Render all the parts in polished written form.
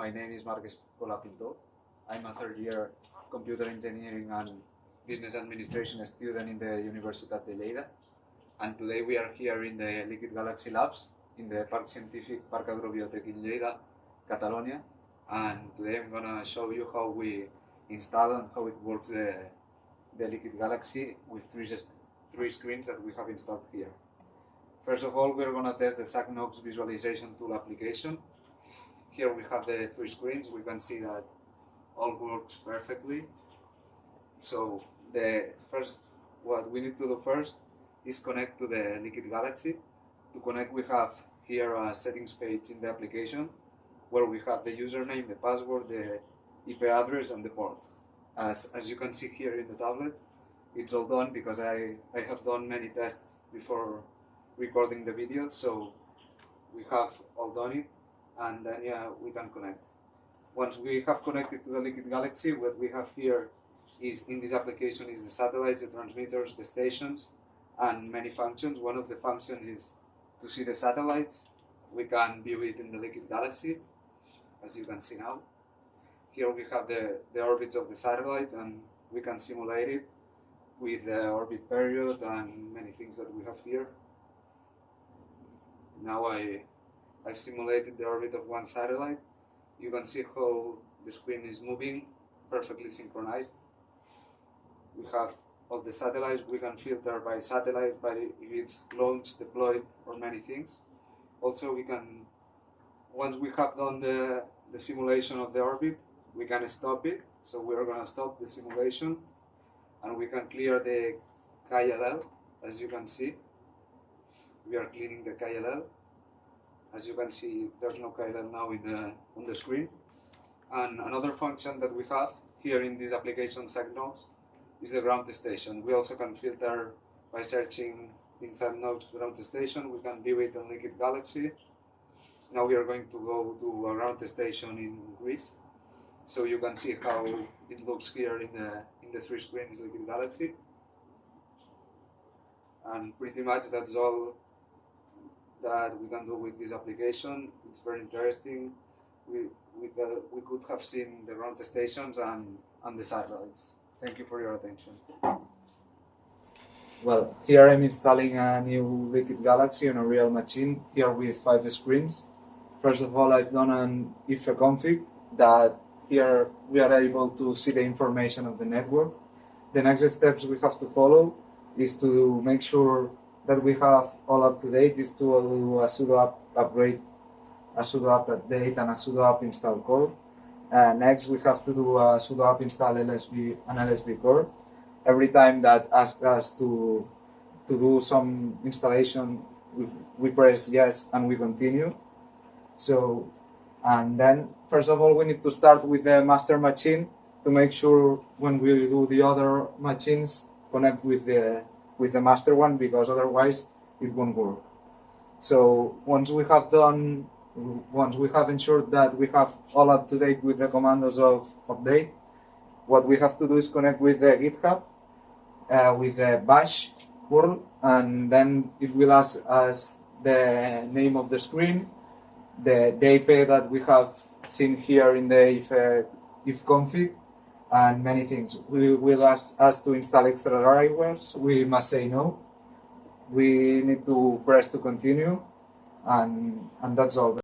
my name is Marques Colapinto. I'm a third year computer engineering and business administration student in the Universitat de Lleida. And today we are here in the Liquid Galaxy Labs in the Parc Científic Parc Agrobiotec in Lleida, Catalonia. And today I'm gonna show you how we install and how it works the Liquid Galaxy with three screens that we have installed here. First of all, we're gonna test the GSoC visualization tool application. Here we have the three screens. We can see that all works perfectly. So what we need to do first is connect to the Liquid Galaxy. To connect, we have here a settings page in the application where we have the username, the password, the IP address, and the port. As you can see here in the tablet, it's all done because I have done many tests before recording the video, so we have all done it, and then we can connect. Once we have connected to the Liquid Galaxy, what we have here is in this application is the satellites, the transmitters, the stations, and many functions. One of the functions is to see the satellites. We can view it in the Liquid Galaxy, as you can see now. Here we have the orbits of the satellites, and we can simulate it with the orbit period and many things that we have here. Now I've simulated the orbit of one satellite. You can see how the screen is moving, perfectly synchronized. We have all the satellites. We can filter by satellite, by if it's launched, deployed, or many things. Also, once we have done the simulation of the orbit, we can stop it. So we are going to stop the simulation, and we can clear the KLL, as you can see. We are cleaning the KLL. As you can see, there's no KLL now on the screen. And another function that we have here in this application GSoC is the ground station. We also can filter by searching in GSoC ground station. We can view it in Liquid Galaxy. Now we are going to go to a ground station in Greece, so you can see how it looks here in the three screens Liquid Galaxy. And pretty much that's all that we can do with this application. It's very interesting. We could have seen the ground stations and the satellites. Thank you for your attention. Well, here I'm installing a new Liquid Galaxy on a real machine, here with 5 screens. First of all, I've done an IFE config that here we are able to see the information of the network. The next steps we have to follow is to make sure that we have all up to date, is to do a sudo apt upgrade, a sudo apt update, and a sudo apt install core. Next, we have to do a sudo apt install LSB core. Every time that asks us to do some installation, we press yes and we continue. So, and then first of all, we need to start with the master machine to make sure when we do the other machines connect with the master one, because otherwise it won't work. So once we have ensured that we have all up to date with the commandos of update, what we have to do is connect with the GitHub with the bash URL, and then it will ask us the name of the screen, the IP that we have seen here in the if config, and many things. We will ask us to install extra drivers. We must say no. We need to press to continue, and that's all.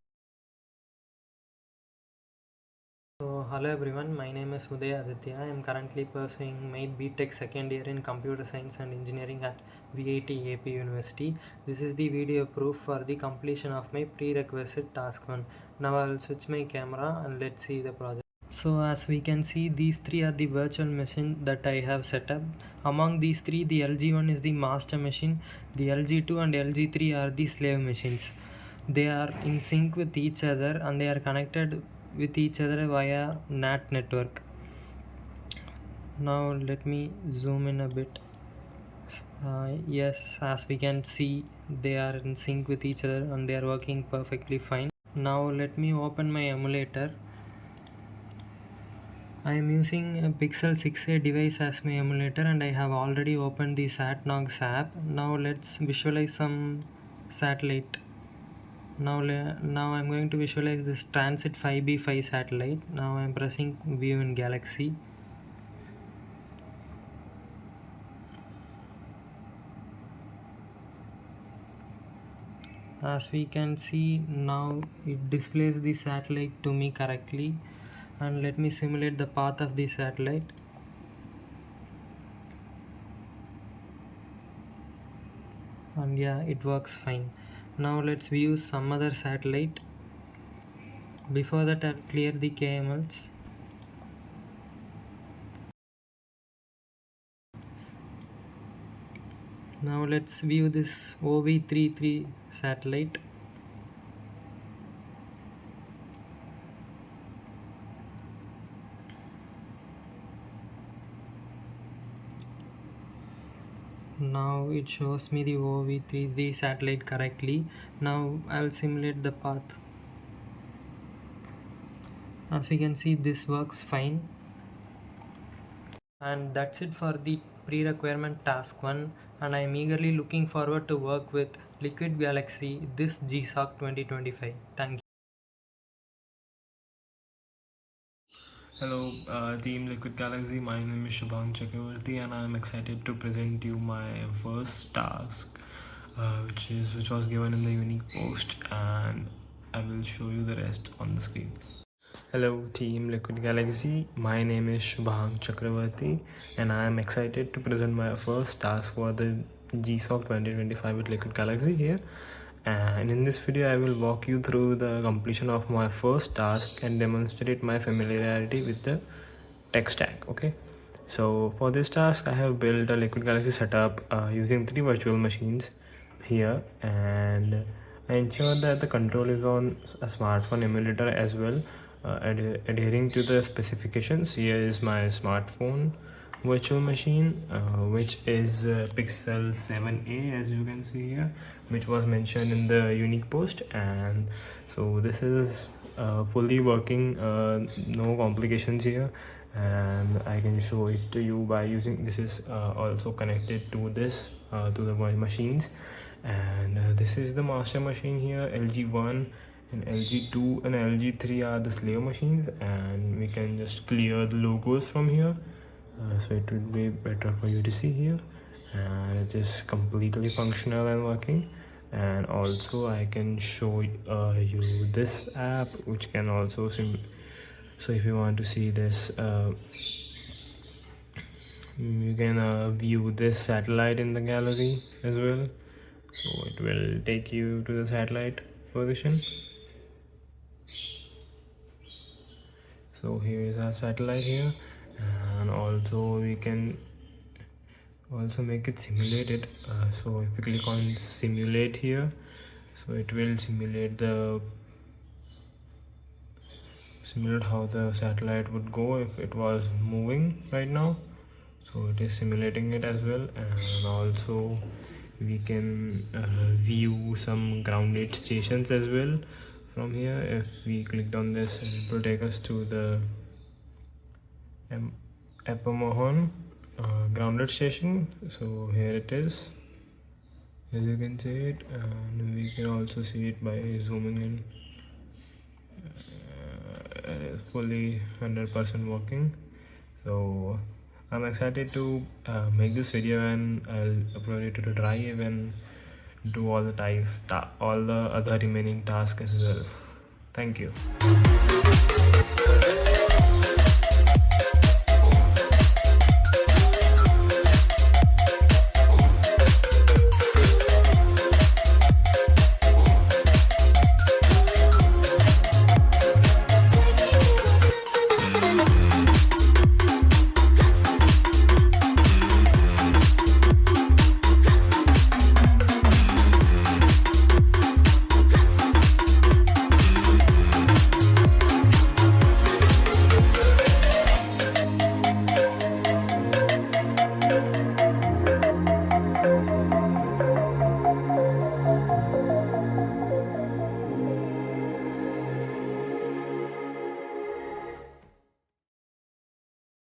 So hello everyone, my name is Uday Aditya. I am currently pursuing my BTech second year in Computer Science and Engineering at VIT AP University. This is the video proof for the completion of my prerequisite task 1. Now I will switch my camera and let's see the project. So as we can see, these three are the virtual machine that I have set up. Among these three, the LG1 is the master machine, the LG2 and LG3 are the slave machines. They are in sync with each other and they are connected with each other via NAT network. Now let me zoom in a bit. Yes, as we can see, they are in sync with each other and they are working perfectly fine. Now let me open my emulator. I am using a Pixel 6a device as my emulator, and I have already opened the SatNogs app. Now let's visualize some satellite. Now I'm going to visualize this transit 5B5 satellite. Now I'm pressing view in Galaxy. As we can see, now it displays the satellite to me correctly, and let me simulate the path of the satellite. And yeah, it works fine. Now let's view some other satellite. Before that, I'll clear the KMLs. Now let's view this OV33 satellite. Now it shows me the OV33 satellite correctly. Now I'll simulate the path. As you can see, this works fine. And that's it for the pre-requirement task 1, and I am eagerly looking forward to work with Liquid Galaxy this GSoC 2025. Thank you. Hello, Team Liquid Galaxy. My name is Shubhang Chakravarti, and I am excited to present you my first task, which was given in the unique post, and I will show you the rest on the screen. Hello, Team Liquid Galaxy. My name is Shubhang Chakravarti, and I am excited to present my first task for the GSoC 2025 with Liquid Galaxy here. And in this video, I will walk you through the completion of my first task and demonstrate my familiarity with the tech stack. Okay, so for this task, I have built a Liquid Galaxy setup using 3 virtual machines here, and I ensure that the control is on a smartphone emulator as well, adhering to the specifications. Here is my smartphone virtual machine, which is Pixel 7a, as you can see here, which was mentioned in the unique post. And so this is fully working, no complications here, and I can show it to you by using this is also connected to this to the machines. And this is the master machine here, LG1 and LG2 and LG3 are the slave machines, and we can just clear the logos from here, so it would be better for you to see here. And it is completely functional and working. And also I can show you this app, which can also so if you want to see this, you can view this satellite in the gallery as well. So it will take you to the satellite position. So here is our satellite here, and also we can also make it simulated. So if we click on simulate here, so it will simulate how the satellite would go if it was moving right now. So it is simulating it as well. And also we can view some grounded stations as well from here. If we clicked on this, it will take us to the Epamohon grounded station. So here it is, as you can see it, and we can also see it by zooming in. Fully 100% working. So I'm excited to make this video, and I'll upload it to the drive and do all the tasks, all the other remaining tasks as well. Thank you.